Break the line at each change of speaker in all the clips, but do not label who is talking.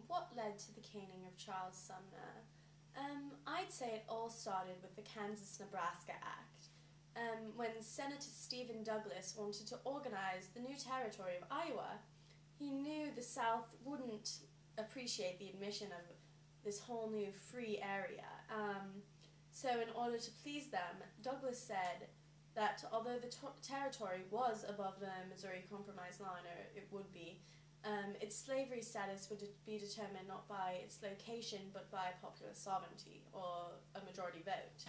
What led to the caning of Charles Sumner? I'd say it all started with the Kansas-Nebraska Act, when Senator Stephen Douglas wanted to organize the new territory of Iowa. He knew the South wouldn't appreciate the admission of this whole new free area. So in order to please them, Douglas said that although the territory was above the Missouri Compromise line, or it would be, its slavery status would be determined not by its location but by popular sovereignty, or a majority vote.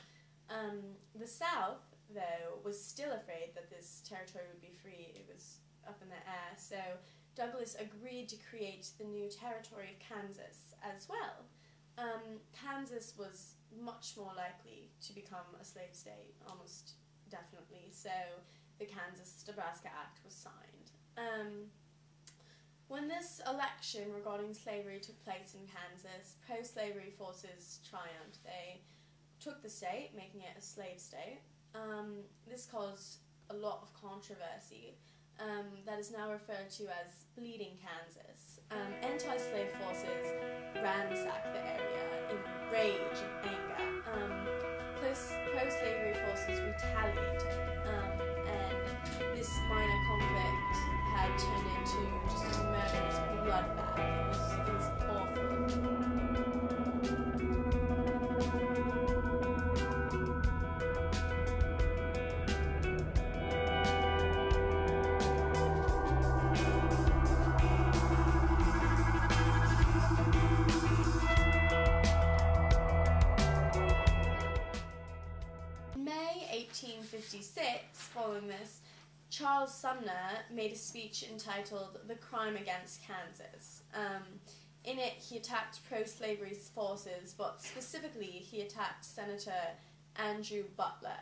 The South, though, was still afraid that this territory would be free. It was up in the air, so Douglas agreed to create the new territory of Kansas as well. Kansas was much more likely to become a slave state, almost definitely, so the Kansas-Nebraska Act was signed. When this election regarding slavery took place in Kansas, pro-slavery forces triumphed. They took the state, making it a slave state. This caused a lot of controversy that is now referred to as Bleeding Kansas. Anti-slave forces ransacked the area in rage and anger. Pro-slavery forces retaliated, and this minor conflict had turned into just a murderous bloodbath. It was awful. In May 1856, following this, Charles Sumner made a speech entitled "The Crime Against Kansas." In it, he attacked pro-slavery forces, but specifically, he attacked Senator Andrew Butler.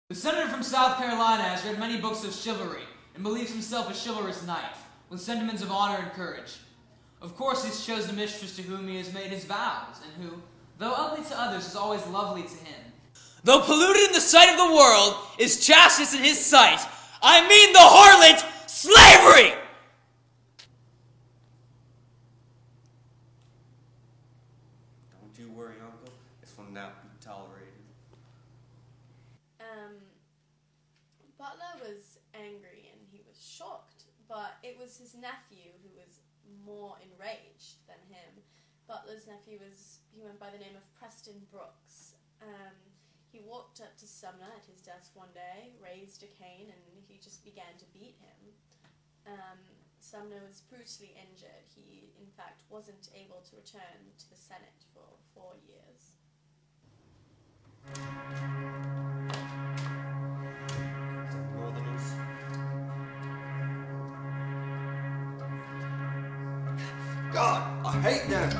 The senator from South Carolina has read many books of chivalry and believes himself a chivalrous knight, with sentiments of honor and courage. Of course, he's chosen a mistress to whom he has made his vows, and who, though ugly to others, is always lovely to him. Though polluted in the sight of the world, is chastest in his sight. I mean the harlot, slavery!
Don't you worry, Uncle. This will not be tolerated.
Butler was angry and he was shocked, but it was his nephew who was more enraged than him. Butler's nephew went by the name of Preston Brooks. He walked up to Sumner at his desk one day, raised a cane, and he just began to beat him. Sumner was brutally injured. He, in fact, wasn't able to return to the Senate for 4 years.
God, I hate them!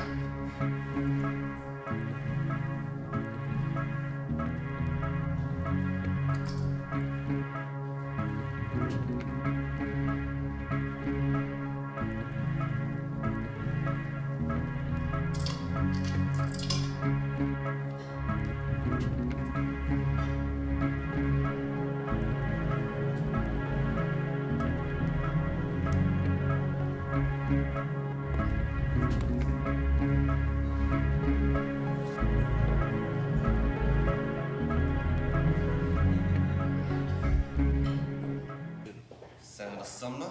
Senator Sumner,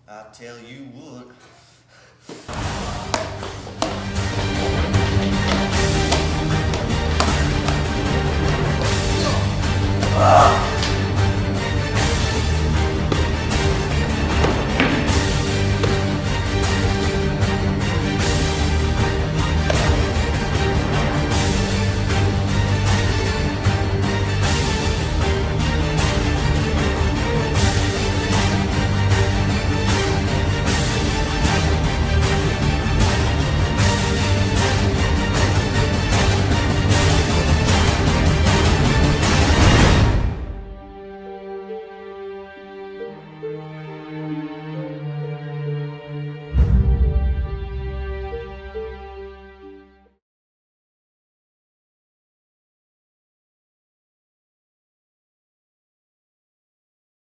I tell you what.